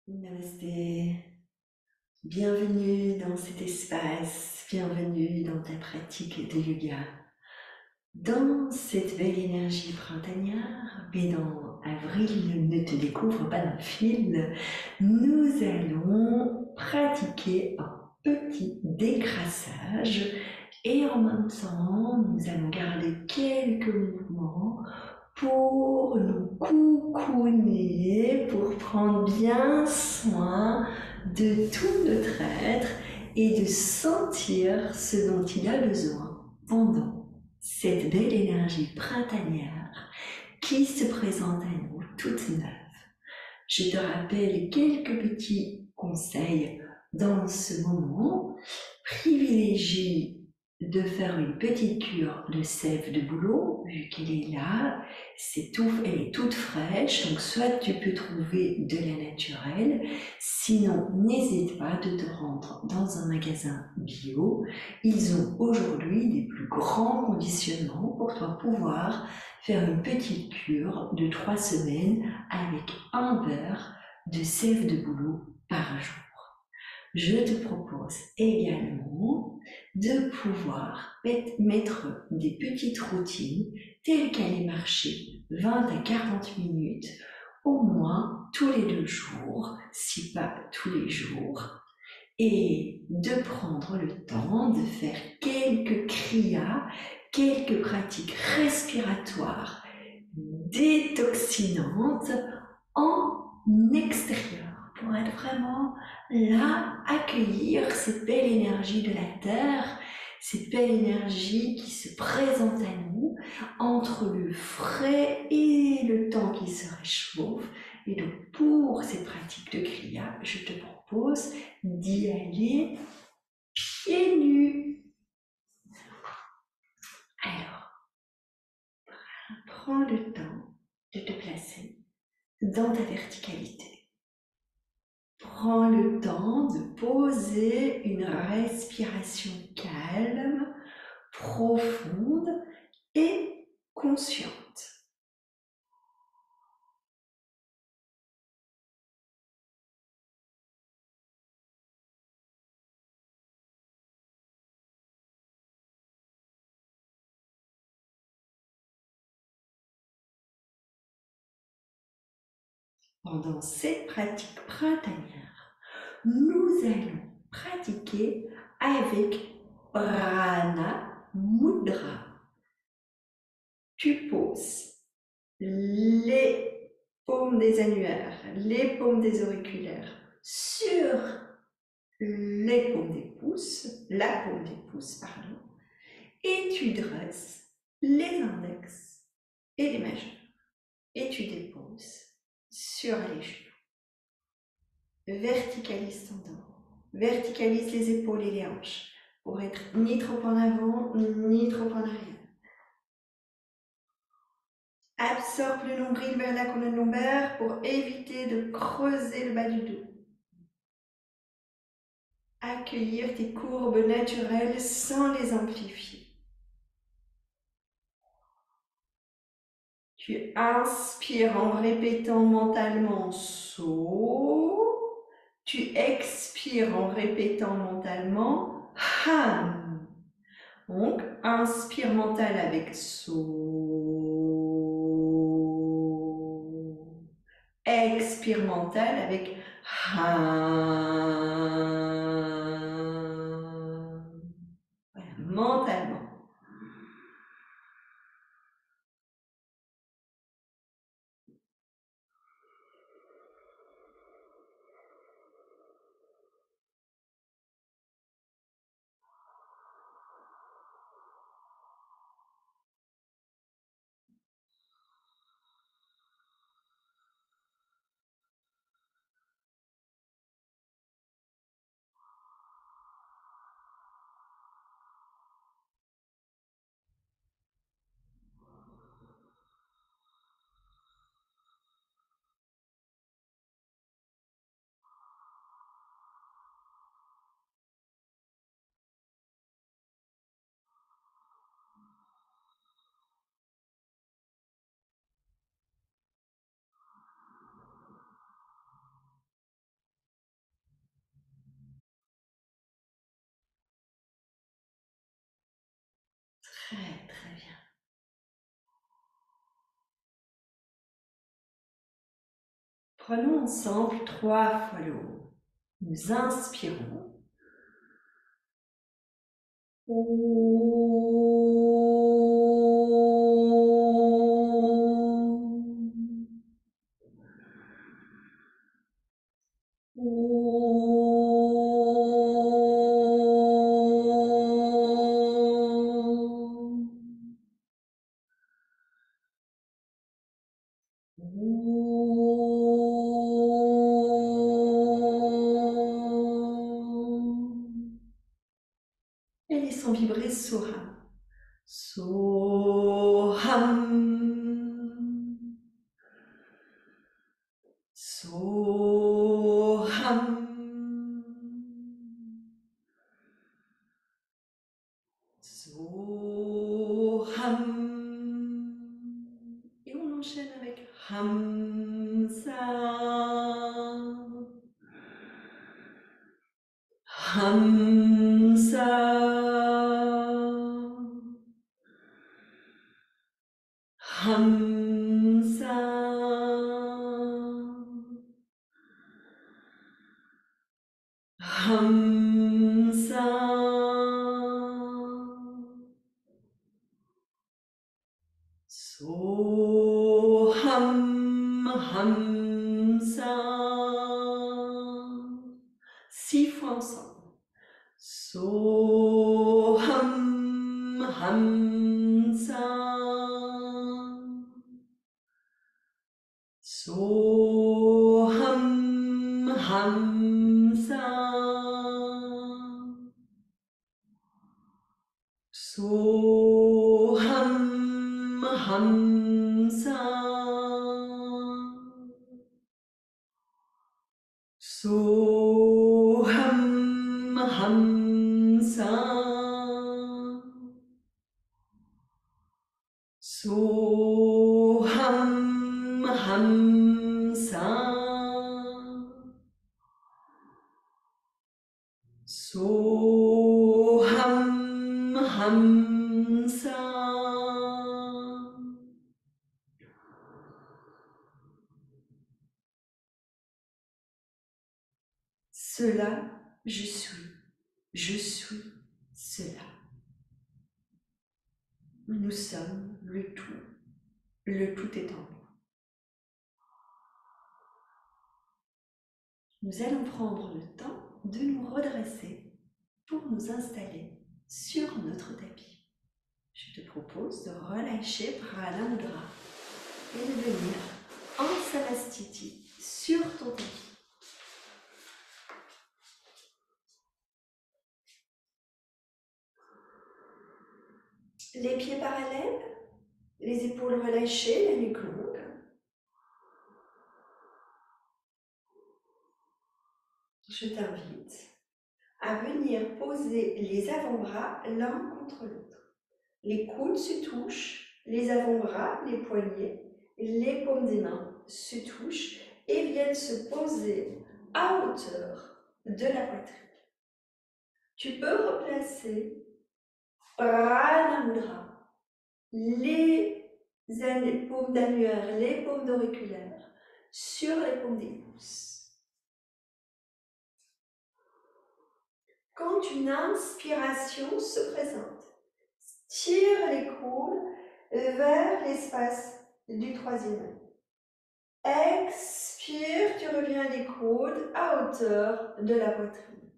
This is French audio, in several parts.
Namasté, bienvenue dans cet espace, bienvenue dans ta pratique de yoga. Dans cette belle énergie printanière, mais dans Avril ne te découvre pas d'un fil, nous allons pratiquer un petit décrassage et en même temps, nous allons garder quelques mouvements pour nous coucouner, pour prendre bien soin de tout notre être et de sentir ce dont il a besoin pendant cette belle énergie printanière qui se présente à nous toute neuve. Je te rappelle quelques petits conseils dans ce moment. Privilégie de faire une petite cure de sève de bouleau, vu qu'elle est là, elle est toute fraîche, donc soit tu peux trouver de la naturelle, sinon n'hésite pas de te rendre dans un magasin bio. Ils ont aujourd'hui des plus grands conditionnements pour toi pouvoir faire une petite cure de 3 semaines avec un verre de sève de bouleau par jour. Je te propose également de pouvoir mettre des petites routines telles qu'aller marcher 20 à 40 minutes au moins tous les 2 jours, si pas tous les jours, et de prendre le temps de faire quelques kriyas, quelques pratiques respiratoires détoxinantes en extérieur pour être vraiment là, accueillir cette belle énergie de la terre, cette belle énergie qui se présente à nous entre le frais et le temps qui se réchauffe. Et donc pour ces pratiques de kriya, je te propose d'y aller pieds nus. Alors, prends le temps de te placer dans ta verticalité. Prends le temps de poser une respiration calme, profonde et consciente. Pendant cette pratique printanière, nous allons pratiquer avec Prana Mudra. Tu poses les paumes des annulaires, les paumes des auriculaires sur les paumes des pouces, la paume des pouces, pardon, et tu dresses les index et les majeurs, et tu déposes sur les genoux. Verticalise ton dos, verticalise les épaules et les hanches pour être ni trop en avant, ni trop en arrière. Absorbe le nombril vers la colonne lombaire pour éviter de creuser le bas du dos. Accueillir tes courbes naturelles sans les amplifier. Tu inspires en répétant mentalement So. Tu expires en répétant mentalement Han. Donc, inspire mental avec So. Expire mental avec Han. Voilà, mentalement. Très, très bien. Prenons ensemble 3 fois l'eau. Nous inspirons. Et laissons vibrer Soham. Soham. Soham. Soham. Et on enchaîne avec Hamsa. Hamsa. Hamsa. Hamsa. Soham. Hamsa. 6 fois ensemble. Soham. Hamsa. Soham. Hamsa. Soham. Hamsa. Soham. Hamsa. Soham. Hamsa. Soham. Hamsa. Cela, je suis. Je suis cela. Nous sommes le tout. Le tout est en nous. Nous allons prendre le temps de nous redresser pour nous installer sur notre tapis. Je te propose de relâcher Prana Mudra et de venir en Savastiti sur ton tapis. Les pieds parallèles, les épaules relâchées, la nuque longue. Je t'invite à venir poser les avant-bras l'un contre l'autre. Les coudes se touchent, les avant-bras, les poignets, les paumes des mains se touchent et viennent se poser à hauteur de la poitrine. Tu peux replacer Prana Mudra, les paumes d'annulaire, les paumes d'auriculaire sur les paumes des pouces. Quand une inspiration se présente, tire les coudes vers l'espace du troisième œil. Expire, tu reviens les coudes à hauteur de la poitrine.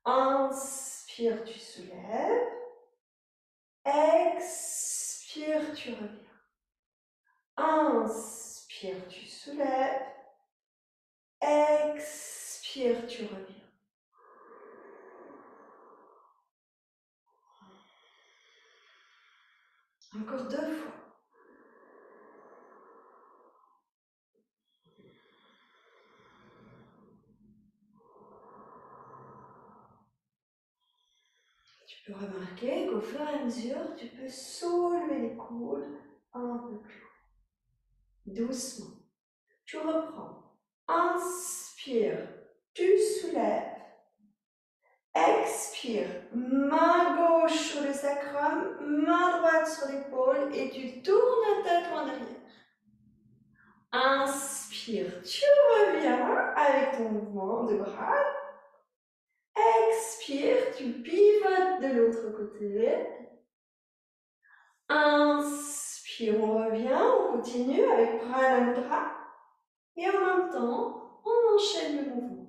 Inspire, tu soulèves. Expire, tu reviens. Inspire, tu soulèves. Expire, tu reviens. Encore 2 fois. Tu peux remarquer qu'au fur et à mesure, tu peux soulever les coudes un peu plus haut. Doucement. Tu reprends. Inspire, tu soulèves. Expire, main gauche sur le sacrum, main droite sur l'épaule et tu tournes ta tête en arrière. Inspire, tu reviens avec ton mouvement de bras. Expire, tu pivotes de l'autre côté. Inspire, on revient, on continue avec Prana Mudra. Et en même temps, on enchaîne le mouvement.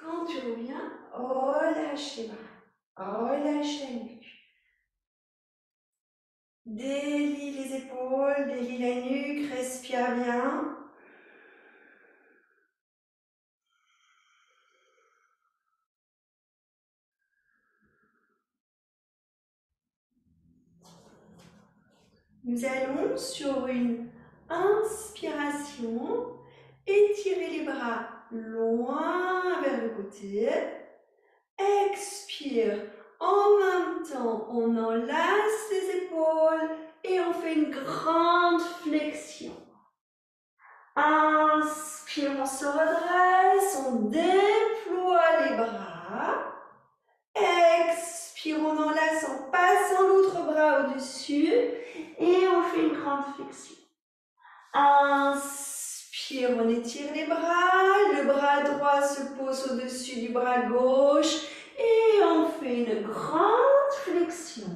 Quand tu reviens, relâche les bras, relâche la nuque. Délie les épaules, délie la nuque, respire bien. Nous allons sur une inspiration étirer les bras loin vers le côté. Expire. En même temps, on enlace les épaules et on fait une grande flexion. Inspire, on se redresse, on déploie les bras. Expire, on enlace en passant l'autre bras au-dessus et on fait une grande flexion. Inspire, on étire les bras, le bras droit se pose au-dessus du bras gauche et on fait une grande flexion.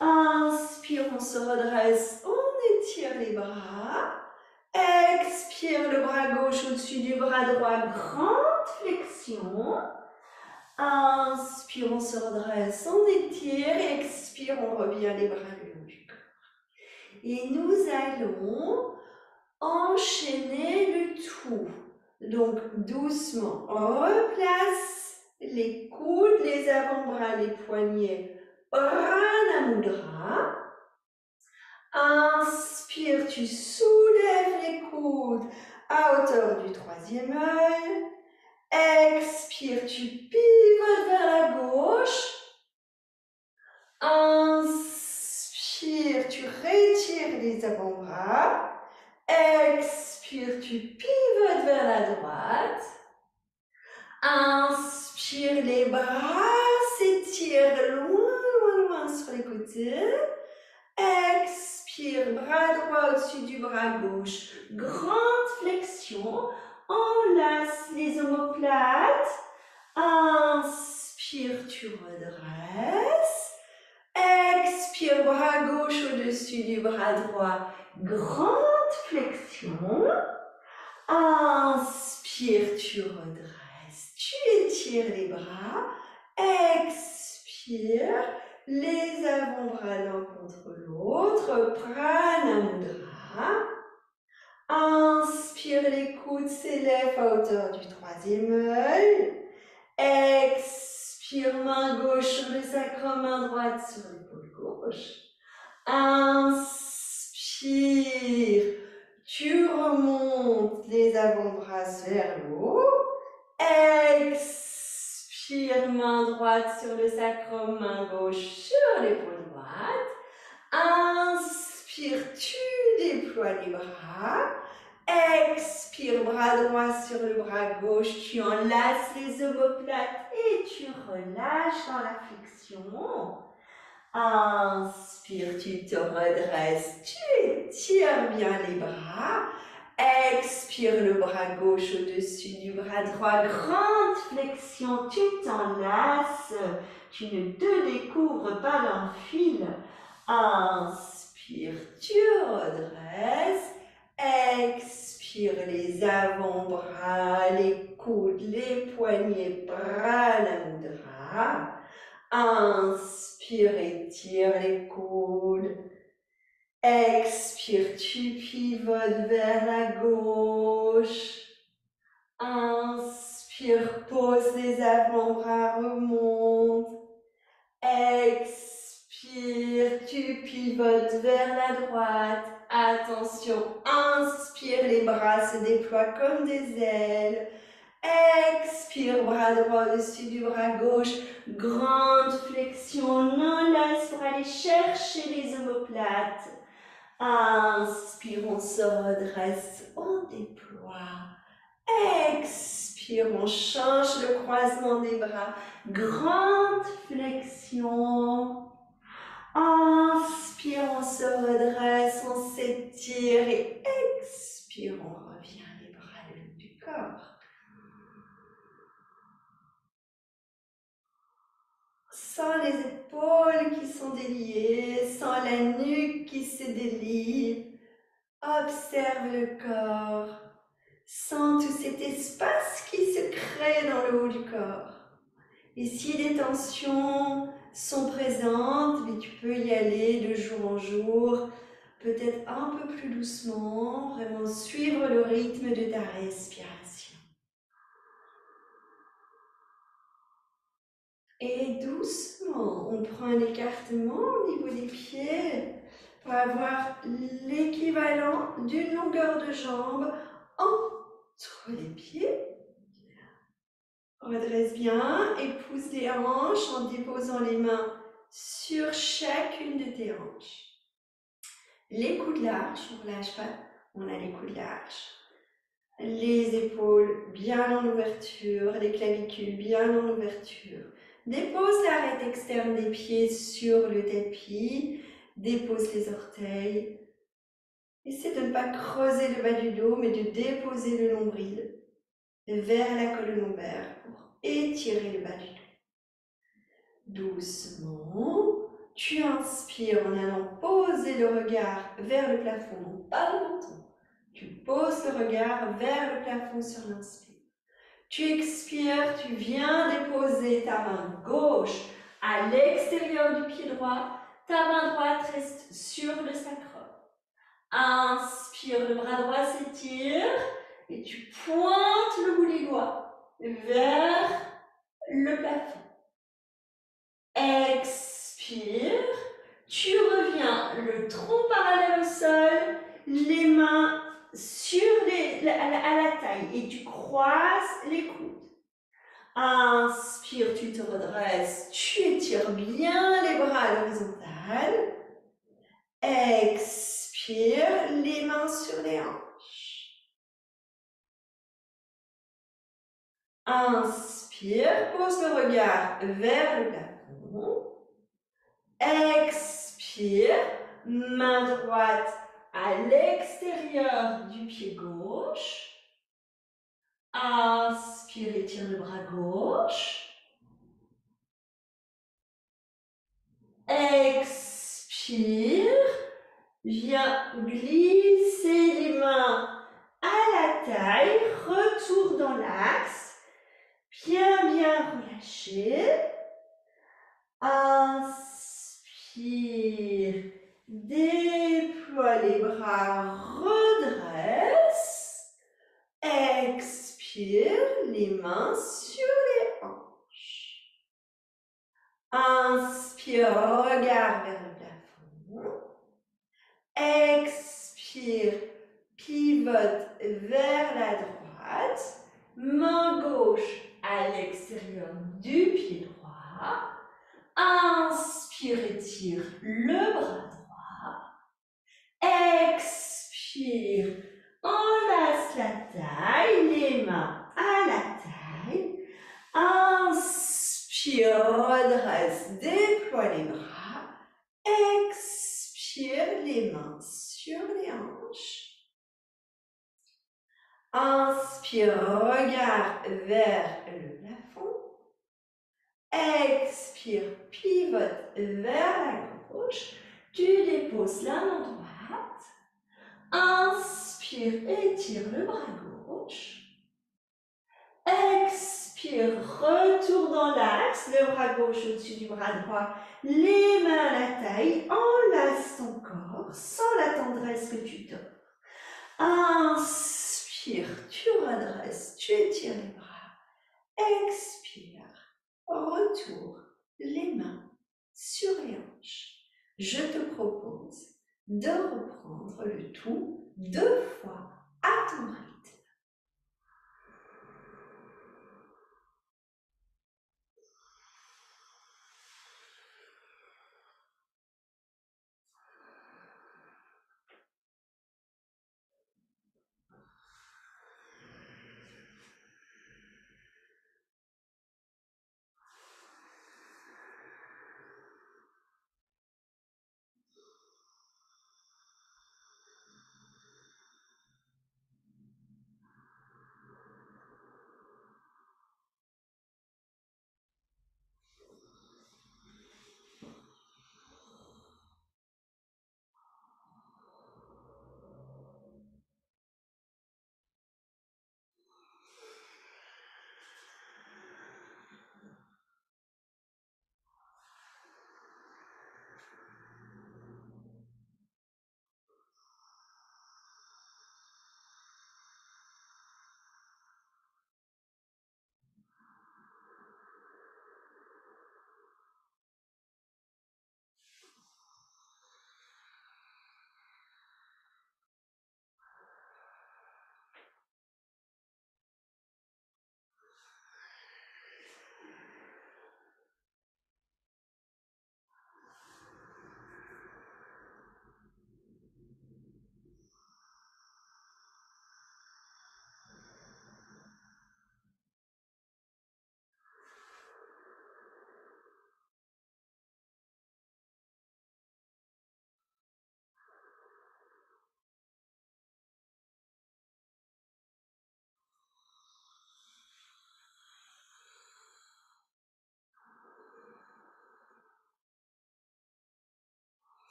Inspire, on se redresse, on étire les bras. Expire, le bras gauche au-dessus du bras droit, grande flexion. Inspire, on se redresse, on étire. Expire, on revient les bras le long du corps. Et nous allons enchaîner le tout. Donc, doucement, on replace les coudes, les avant-bras, les poignets, Prana Mudra. Inspire, tu soulèves les coudes à hauteur du troisième œil. Expire, tu pivotes vers la gauche. Inspire, tu retires les avant-bras. Expire, tu pivotes vers la droite. Inspire, les bras s'étirent loin sur les côtés. Expire, bras droit au-dessus du bras gauche. Grande flexion. Enlace les omoplates. Inspire, tu redresses. Expire, bras gauche au-dessus du bras droit. Grande flexion. Inspire, tu redresses. Tu étires les bras. Expire. Les avant-bras l'un contre l'autre, Prana Mudra. Inspire, les coudes s'élèvent à hauteur du troisième œil. Expire, main gauche sur le sacrum, main droite sur l'épaule gauche. Inspire, tu remontes les avant-bras vers le haut. Expire, main droite sur le sacrum, main gauche sur l'épaule droite. Inspire, tu déploies les bras. Expire, bras droit sur le bras gauche, tu enlaces les omoplates et tu relâches dans la flexion. Inspire, tu te redresses, tu étires bien les bras. Expire, le bras gauche au-dessus du bras droit, grande flexion, tu t'enlaces, tu ne te découvres pas d'un fil. Inspire, tu redresses. Expire, les avant-bras, les coudes, les poignets, Prana Mudra. Inspire, étire les coudes. Expire, tu pivotes vers la gauche. Inspire, pose les avant-bras, remonte. Expire, tu pivotes vers la droite. Attention, inspire, les bras se déploient comme des ailes. Expire, bras droit au-dessus du bras gauche. Grande flexion, on laisse pour aller chercher les omoplates. Inspire, on se redresse, on déploie. Expire, on change le croisement des bras. Grande flexion. Inspire, on se redresse, on s'étire et expire, on revient les bras le long du corps. Sans les épaules qui sont déliées, sans la nuque qui se délie. Observe le corps. Sens tout cet espace qui se crée dans le haut du corps. Et si des tensions sont présentes, mais tu peux y aller de jour en jour, peut-être un peu plus doucement, vraiment suivre le rythme de ta respiration. Et doucement, on prend un écartement au niveau des pieds pour avoir l'équivalent d'une longueur de jambe entre les pieds. Redresse bien et pousse les hanches en déposant les mains sur chacune de tes hanches. Les coudes larges, on ne relâche pas, on a les coudes larges. Les épaules bien en ouverture, les clavicules bien en ouverture. Dépose l'arête externe des pieds sur le tapis, dépose les orteils. Essaie de ne pas creuser le bas du dos, mais de déposer le nombril vers la colonne lombaire pour étirer le bas du dos. Doucement, tu inspires en allant poser le regard vers le plafond, non pas le menton. Tu poses le regard vers le plafond sur l'inspire. Tu expires, tu viens déposer ta main gauche à l'extérieur du pied droit. Ta main droite reste sur le sacrum. Inspire, le bras droit s'étire et tu pointes le bout des doigts vers le plafond. Expire, tu reviens le tronc parallèle au sol, les mains sur à la taille et tu croises les coudes. Inspire, tu te redresses, tu étires bien les bras à l'horizontale. Expire, les mains sur les hanches. Inspire, pose le regard vers le plafond. Expire, main droite à l'extérieur du pied gauche. Inspire, étire le bras gauche. Expire, viens glisser les mains à la taille, retour dans l'axe, bien relâché. Inspire, déploie les bras, redresse. Expire, les mains sur les hanches. Inspire, regard vers le plafond. Expire, pivote vers la droite. Main gauche à l'extérieur du pied droit. Inspire, étire le bras droit. Expire, enlace la taille, les mains à la taille. Inspire, redresse, déploie les bras. Expire, les mains sur les hanches. Inspire, regard vers le plafond. Expire, pivote vers la gauche. Tu déposes la main droite. Inspire, étire le bras gauche. Expire, retour dans l'axe, le bras gauche au-dessus du bras droit, les mains à la taille, enlace ton corps sans la tendresse que tu t'offres. Inspire, tu redresses, tu étires les bras. Expire, retour, les mains sur les hanches. Je te propose de reprendre le tout 2 fois à ton rythme.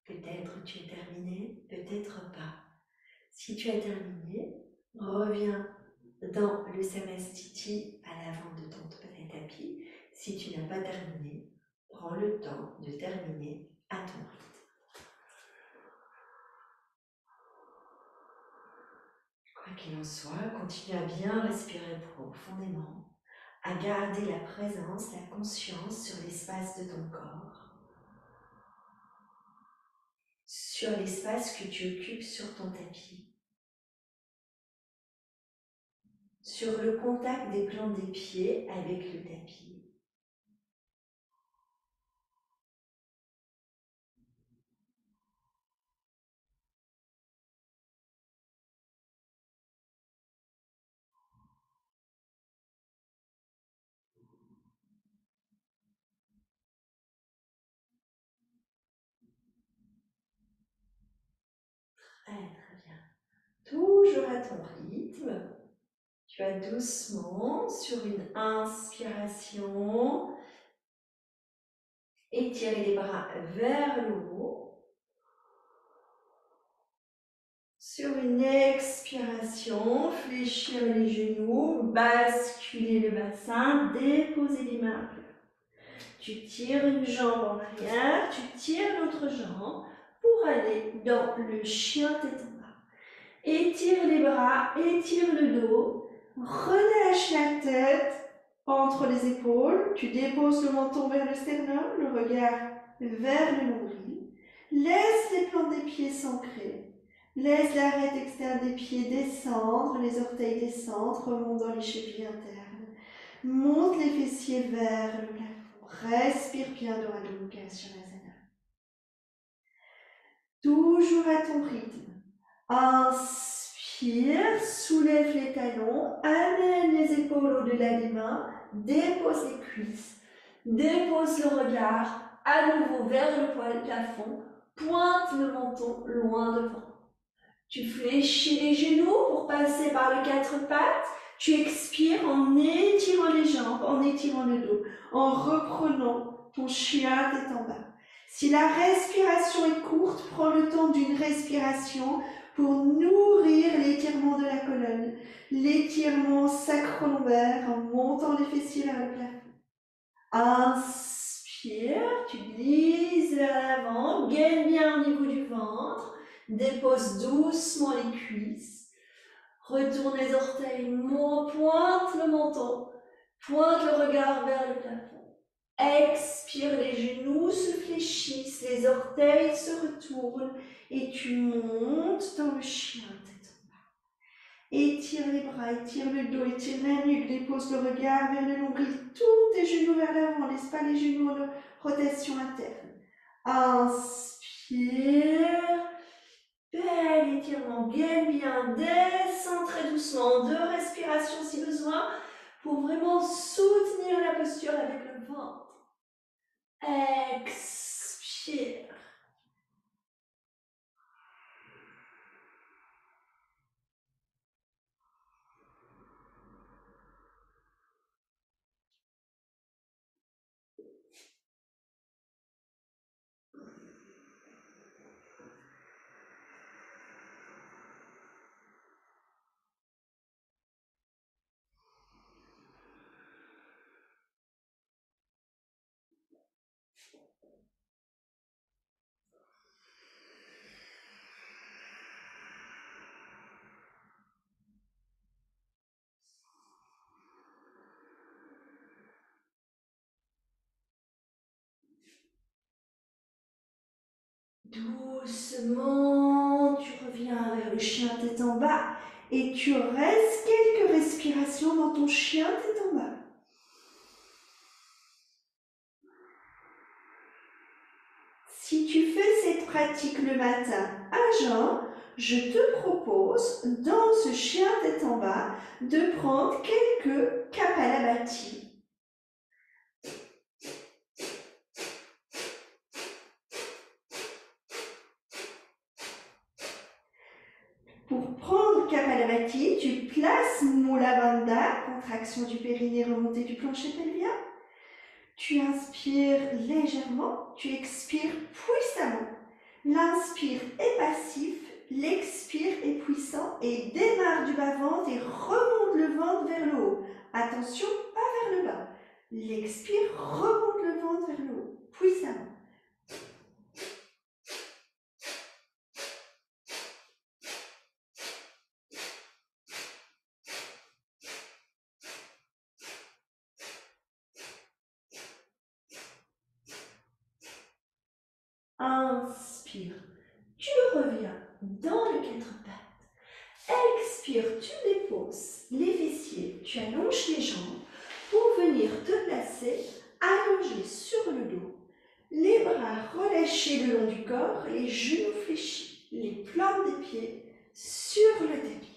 Peut-être tu es terminé, peut-être pas. Si tu as terminé, reviens dans le Samastiti à l'avant de ton tapis. Si tu n'as pas terminé, prends le temps de terminer à ton rythme. Quoi qu'il en soit, continue à bien respirer profondément, à garder la présence, la conscience sur l'espace de ton corps, sur l'espace que tu occupes sur ton tapis, sur le contact des plantes des pieds avec le tapis. Très bien. Toujours à ton rythme. Tu vas doucement, sur une inspiration, étirer les bras vers le haut. Sur une expiration, fléchir les genoux, basculer le bassin, déposer les mains à plat. Tu tires une jambe en arrière, tu tires l'autre jambe pour aller dans le chien tête en bas. Étire les bras, étire le dos, relâche la tête entre les épaules, tu déposes le menton vers le sternum, le regard vers le nombril, laisse les plantes des pieds s'ancrer, laisse l'arête externe des pieds descendre, les orteils descendre, remonte dans les chevilles internes, monte les fessiers vers le plafond, respire bien dans Adho Mukha Svanasana. Toujours à ton rythme. Inspire, soulève les talons, amène les épaules au-delà des mains, dépose les cuisses, dépose le regard à nouveau vers le plafond, pointe le menton loin devant. Tu fléchis les genoux pour passer par les 4 pattes, tu expires en étirant les jambes, en étirant le dos, en reprenant ton chien tête en bas. Si la respiration est courte, prends le temps d'une respiration pour nourrir l'étirement de la colonne, l'étirement sacro-lombaire en montant les fessiers vers le plafond. Inspire, tu glisses vers l'avant, gaine bien au niveau du ventre, Dépose doucement les cuisses. Retourne les orteils, pointe le menton. Pointe le regard vers le plafond. Expire, les genoux se fléchissent, les orteils se retournent et tu montes dans le chien tête en bas. Étire les bras, étire le dos, étire la nuque, dépose le regard vers le nombril, tourne tes genoux vers l'avant, laisse pas les genoux en rotation interne. Inspire. Bel étirement, gaine bien, descends très doucement, 2 respirations si besoin, pour vraiment soutenir la posture avec le ventre. Expire. Doucement, tu reviens vers le chien tête en bas et tu restes quelques respirations dans ton chien tête en bas. Si tu fais cette pratique le matin à jeun, je te propose, dans ce chien tête en bas, de prendre quelques Kapalabhati. Pour prendre Kapalabhati, tu places Mula Bandha, contraction du périnée, remontée du plancher pelvien. Tu inspires légèrement, tu expires puissamment. L'inspire est passif, l'expire est puissant et démarre du bas-ventre et remonte le ventre vers le haut. Attention, pas vers le bas. L'expire, remonte le ventre vers le haut, puissamment. Inspire, tu reviens dans le 4 pattes. Expire, tu déposes les fessiers, tu allonges les jambes pour venir te placer allongé sur le dos. Les bras relâchés le long du corps, les genoux fléchis, les plantes des pieds sur le tapis.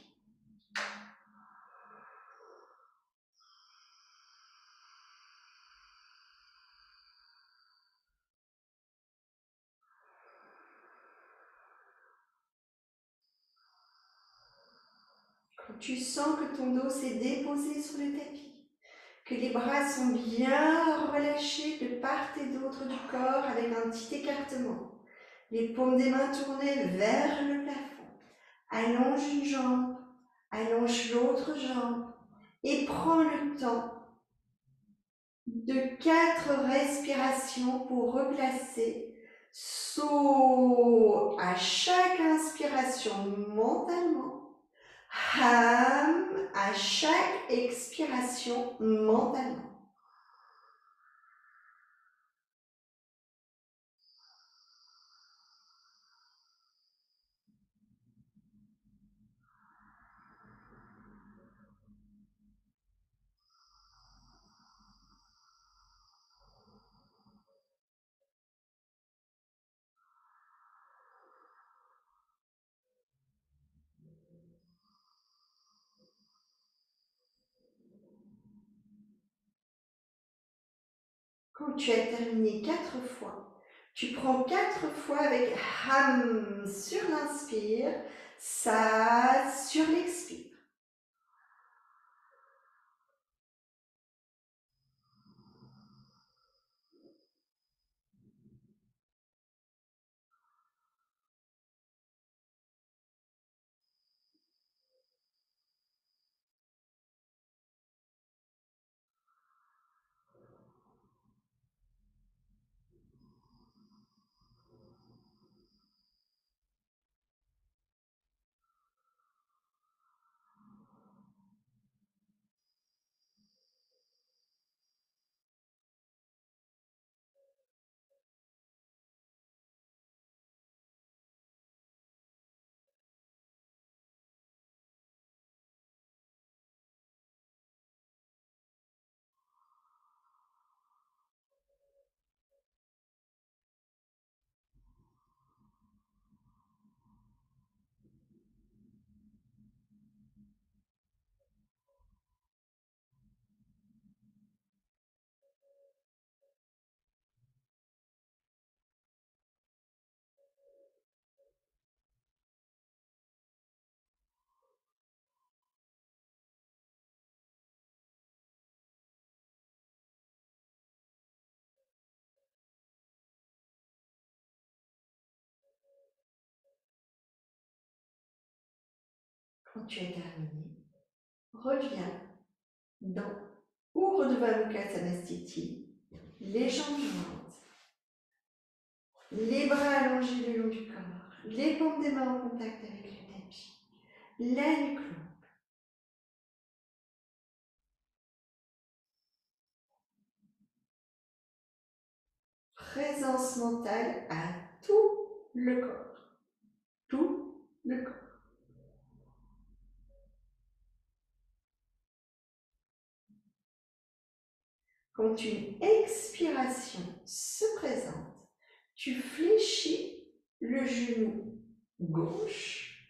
Quand tu sens que ton dos s'est déposé sur le tapis, que les bras sont bien relâchés de part et d'autre du corps avec un petit écartement, les paumes des mains tournées vers le plafond, allonge une jambe, allonge l'autre jambe et prends le temps de 4 respirations pour replacer saut à chaque inspiration mentalement, ham à chaque expiration mentalement. Quand tu as terminé 4 fois, tu prends 4 fois avec ham sur l'inspire, sa sur l'expire. Quand tu as terminé, reviens dans Urdhva Mukha Samastiti, les jambes jointes, les bras allongés le long du corps, les paumes des mains en contact avec le tapis, la nuque longue. Présence mentale à tout le corps. Tout le corps. Quand une expiration se présente, tu fléchis le genou gauche.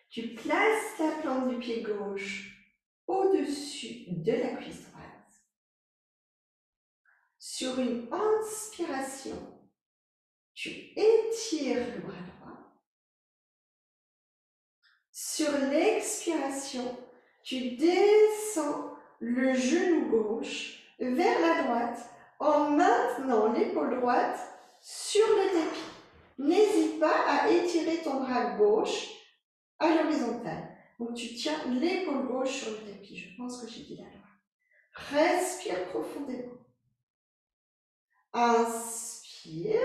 Tu places la plante du pied gauche au-dessus de la cuisse droite. Sur une inspiration, tu étires le bras droit. Sur l'expiration, tu descends le genou gauche vers la droite en maintenant l'épaule droite sur le tapis. N'hésite pas à étirer ton bras gauche à l'horizontale. Donc tu tiens l'épaule gauche sur le tapis. Je pense que j'ai dit la loi. Respire profondément. Inspire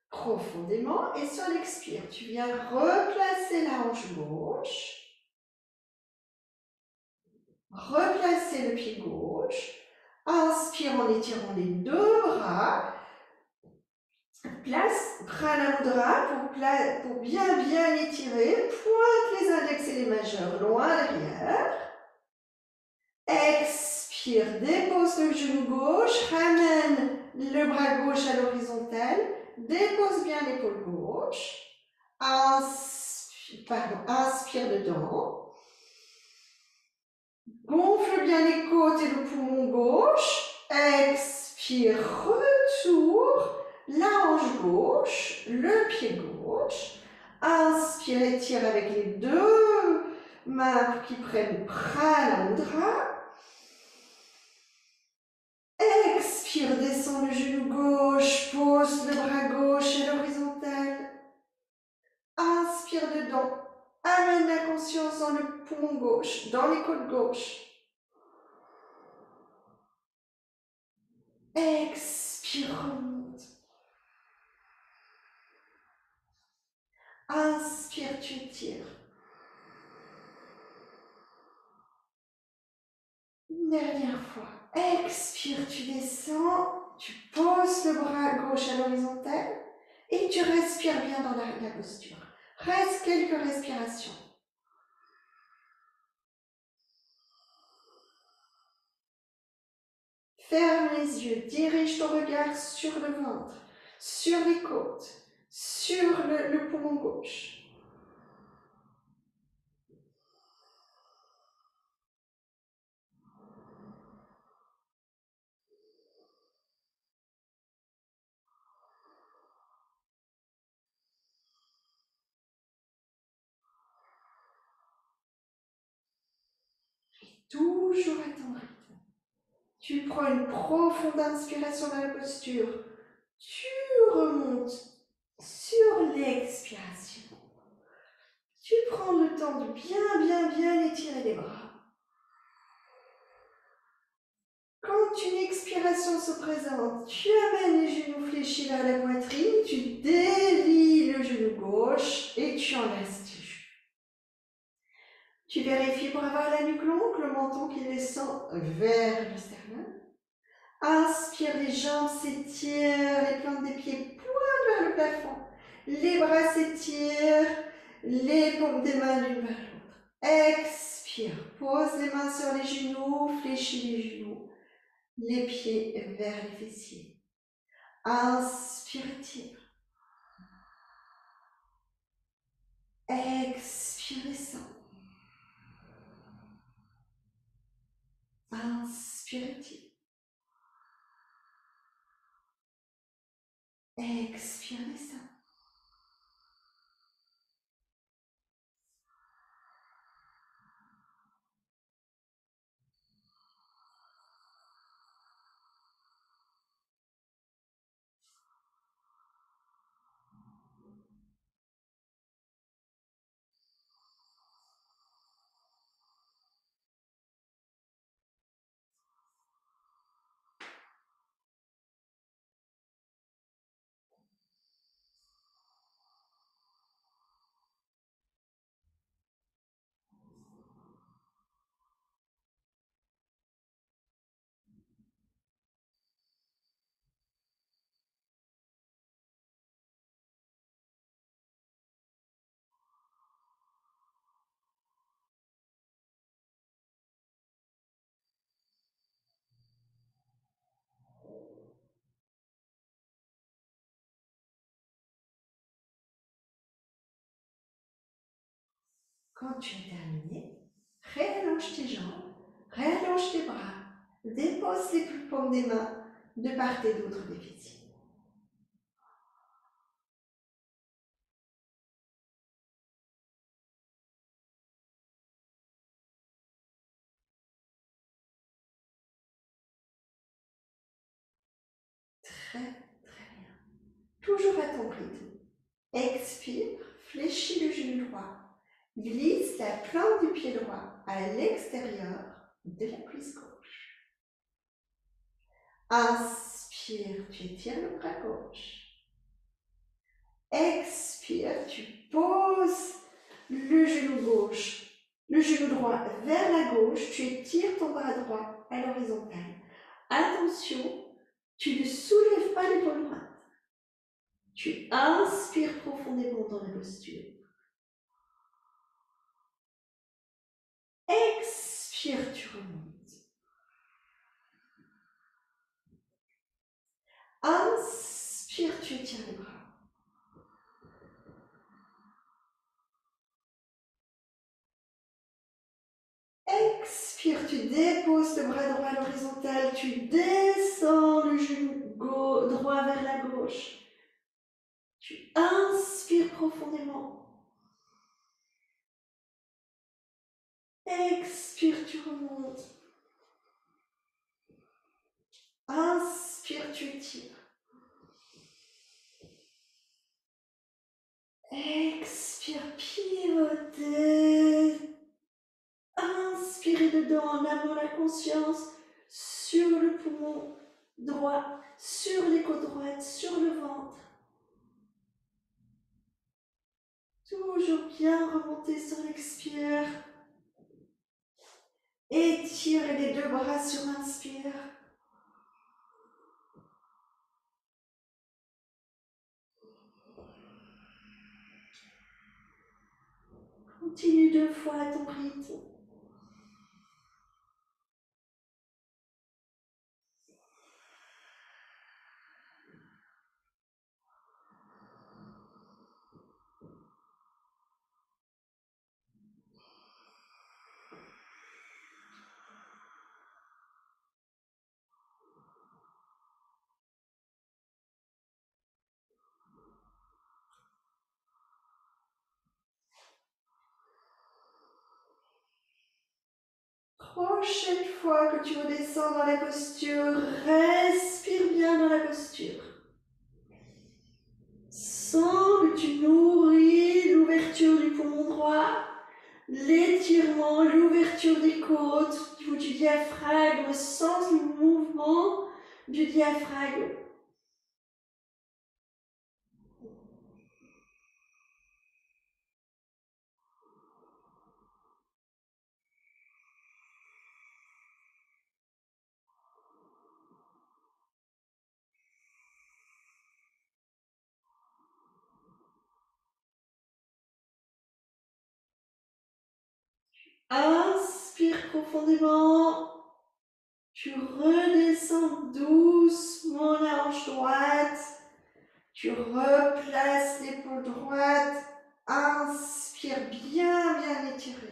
profondément et sur l'expire, tu viens replacer la hanche gauche. Replacer le pied gauche. Inspire en étirant les deux bras. Place Pranamudra pour bien étirer. Pointe les index et les majeurs loin derrière. Expire, dépose le genou gauche. Ramène le bras gauche à l'horizontale. Dépose bien l'épaule gauche. Inspire dedans. Gonfle bien les côtes et le poumon gauche. Expire, retour. La hanche gauche, le pied gauche. Inspire, étire avec les deux mains qui prennent Pranamudra. Expire, descend le genou gauche, pose le bras gauche à l'horizontale. Inspire dedans. Amène la conscience dans le poumon gauche, dans les côtes gauche. Expire, remonte. Inspire, tu étires. Une dernière fois. Expire, tu descends. Tu poses le bras gauche à l'horizontale et tu respires bien dans la posture. Reste quelques respirations. Ferme les yeux, dirige ton regard sur le ventre, sur les côtes, sur le poumon gauche. Toujours à ton rythme. Tu prends une profonde inspiration dans la posture. Tu remontes sur l'expiration. Tu prends le temps de bien étirer les bras. Quand une expiration se présente, tu amènes les genoux fléchis vers la poitrine, tu délies le genou gauche et tu enlaces tes genoux. Tu vérifies pour avoir la nuque longue, le menton qui descend vers le sternum. Inspire, les jambes s'étirent, les plantes des pieds pointent vers le plafond. Les bras s'étirent, les paumes des mains l'une vers l'autre. Expire, pose les mains sur les genoux, fléchis les genoux, les pieds vers les fessiers. Inspire, étire. Expire, descend. Inspire, étire. Expire, descend. Quand tu as terminé, réallonge tes jambes, réallonge tes bras, dépose les paumes des mains de part et d'autre des fessiers. Très, très bien. Toujours à ton rythme. Expire, fléchis le genou droit. Glisse la plante du pied droit à l'extérieur de la cuisse gauche. Inspire, tu étires le bras gauche. Expire, tu poses le genou gauche, le genou droit vers la gauche, tu étires ton bras droit à l'horizontale. Attention, tu ne soulèves pas l'épaule droite. Tu inspires profondément dans la posture. Expire, tu remontes. Inspire, tu étires les bras. Expire, tu déposes le bras droit à l'horizontale, tu descends le genou droit vers la gauche. Tu inspires profondément. Expire, tu remontes. Inspire, tu étires. Expire, pivotez. Inspirez dedans en amenant la conscience sur le poumon droit, sur les côtes droites, sur le ventre. Toujours bien remonter sur l'expire. Étirez les deux bras sur l'inspire. Continue 2 fois à ton rythme. Prochaine fois que tu redescends dans la posture, respire bien dans la posture. Sens que tu nourris l'ouverture du poumon droit, l'étirement, l'ouverture des côtes ou du diaphragme, sens le mouvement du diaphragme. Inspire profondément. Tu redescends doucement la hanche droite. Tu replaces l'épaule droite. Inspire bien, bien étiré.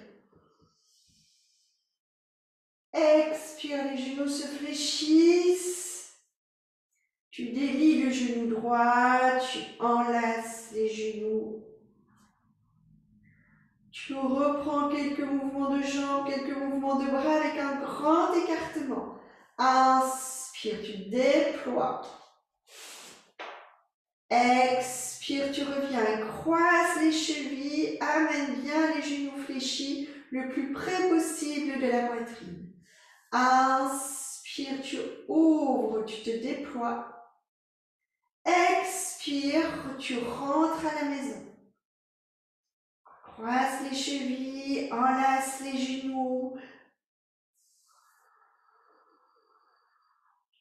Expire, les genoux se fléchissent. Tu délies le genou droit. Tu enlaces les genoux. Tu reprends quelques mouvements de jambes, quelques mouvements de bras avec un grand écartement. Inspire, tu déploies. Expire, tu reviens, croise les chevilles, amène bien les genoux fléchis le plus près possible de la poitrine. Inspire, tu ouvres, tu te déploies. Expire, tu rentres à la maison. Croise les chevilles, enlace les genoux.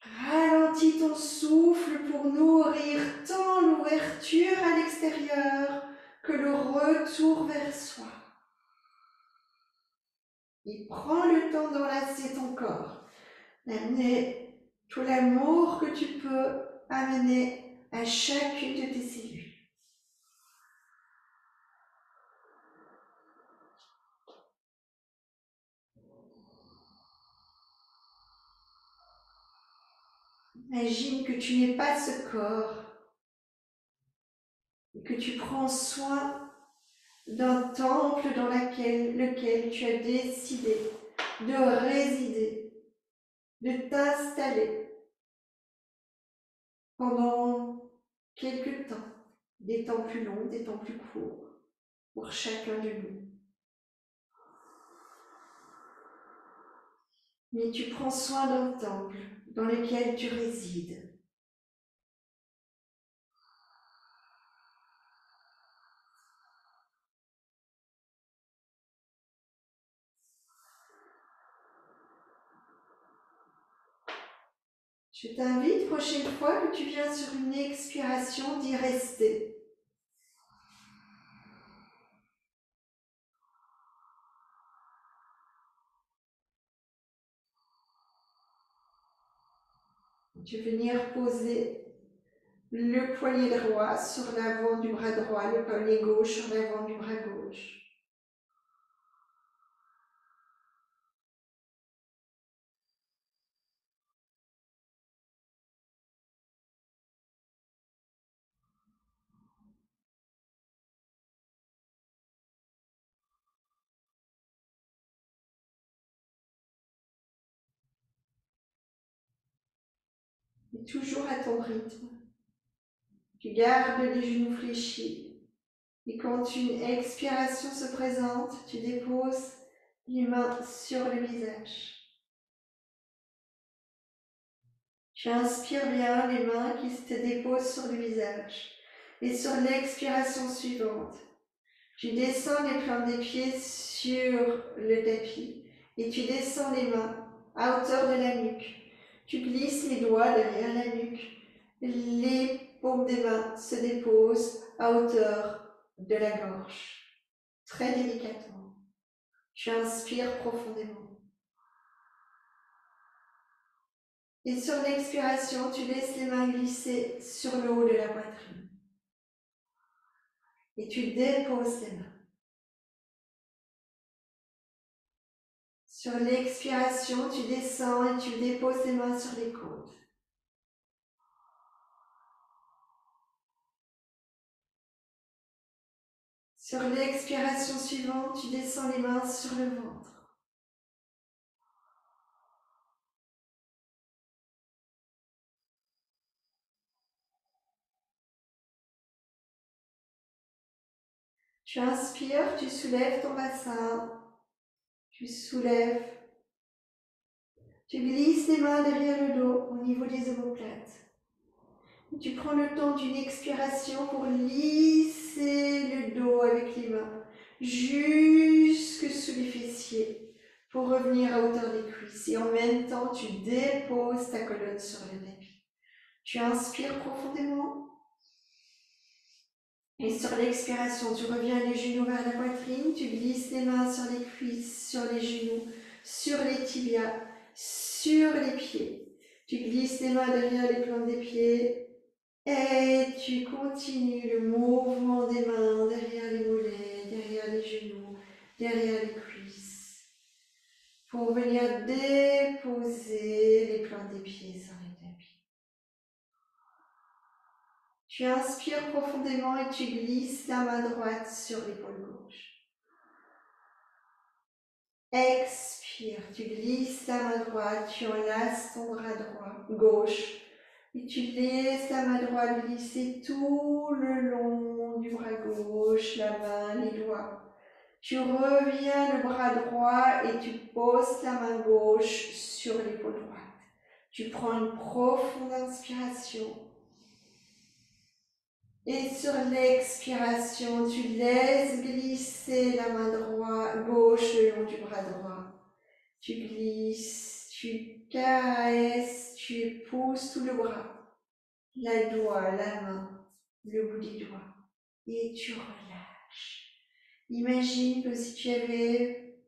Ralentis ton souffle pour nourrir tant l'ouverture à l'extérieur que le retour vers soi. Et prends le temps d'enlacer ton corps, d'amener tout l'amour que tu peux amener à chacune de tes cellules. Imagine que tu n'es pas ce corps et que tu prends soin d'un temple dans lequel tu as décidé de résider, de t'installer pendant quelques temps, des temps plus longs, des temps plus courts, pour chacun de nous. Mais tu prends soin d'un temple dans lequel tu résides. Je t'invite, prochaine fois que tu viens sur une expiration, d'y rester. Tu veux venir poser le poignet droit sur l'avant du bras droit, le poignet gauche sur l'avant du bras gauche. Et toujours à ton rythme. Tu gardes les genoux fléchis. Et quand une expiration se présente, tu déposes les mains sur le visage. Tu inspires bien les mains qui se déposent sur le visage. Et sur l'expiration suivante, tu descends les plantes des pieds sur le tapis et tu descends les mains à hauteur de la nuque. Tu glisses les doigts derrière la nuque. Les paumes des mains se déposent à hauteur de la gorge, très délicatement. Tu inspires profondément. Et sur l'expiration, tu laisses les mains glisser sur le haut de la poitrine. Et tu déposes les mains. Sur l'expiration, tu descends et tu déposes les mains sur les côtes. Sur l'expiration suivante, tu descends les mains sur le ventre. Tu inspires, tu soulèves ton bassin. Tu soulèves. Tu glisses les mains derrière le dos au niveau des omoplates. Tu prends le temps d'une expiration pour lisser le dos avec les mains jusque sous les fessiers pour revenir à hauteur des cuisses. Et en même temps, tu déposes ta colonne sur le tapis. Tu inspires profondément. Et sur l'expiration, tu reviens les genoux vers la poitrine. Tu glisses les mains sur les cuisses, sur les genoux, sur les tibias, sur les pieds. Tu glisses les mains derrière les plantes des pieds. Et tu continues le mouvement des mains derrière les mollets, derrière les genoux, derrière les cuisses, pour venir déposer les plantes des pieds sur les tapis. Tu inspires profondément et tu glisses la main droite sur l'épaule gauche. Expire, tu glisses la main droite, tu enlaces ton bras droit, gauche. Et tu laisses la main droite glisser tout le long du bras gauche, la main, les doigts. Tu reviens le bras droit et tu poses la main gauche sur l'épaule droite. Tu prends une profonde inspiration. Et sur l'expiration, tu laisses glisser la main droite, gauche le long du bras droit. Tu glisses, tu caresses, tu épouses tout le bras. La doigt, la main, le bout des doigts. Et tu relâches. Imagine que si tu avais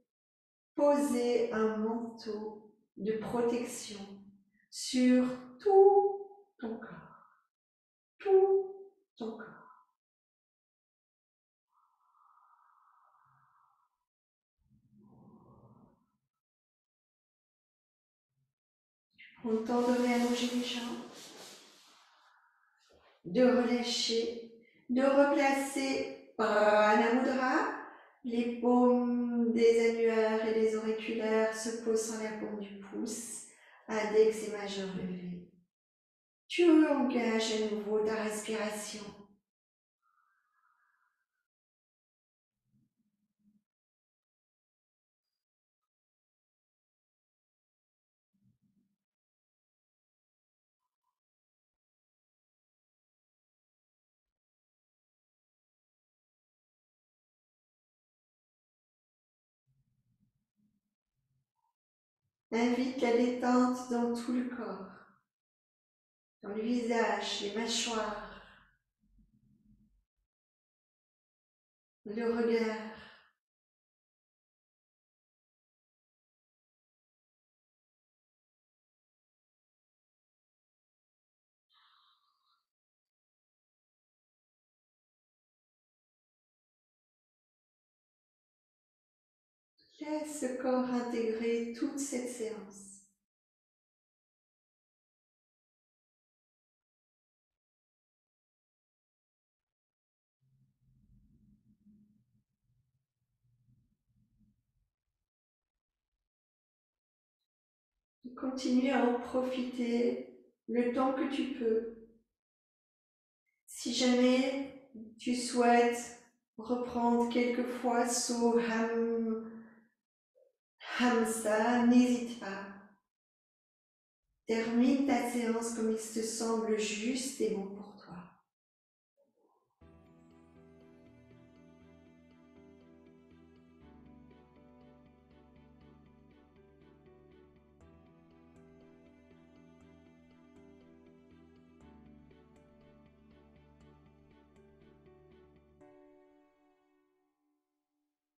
posé un manteau de protection sur tout ton corps. Tout ton corps. Prends le temps de réallonger les jambes, de relâcher, de replacer Prana Mudra. Les paumes des annulaires et des auriculaires se posent sur la paume du pouce, index et majeur levé. Tu engages à nouveau ta respiration. Invite la détente dans tout le corps, dans le visage, les mâchoires, le regard. Laisse le corps intégrer toute cette séance. Continue à en profiter le temps que tu peux. Si jamais tu souhaites reprendre quelquefois sous Hamsa, n'hésite pas. Termine ta séance comme il te semble juste et bon pour toi.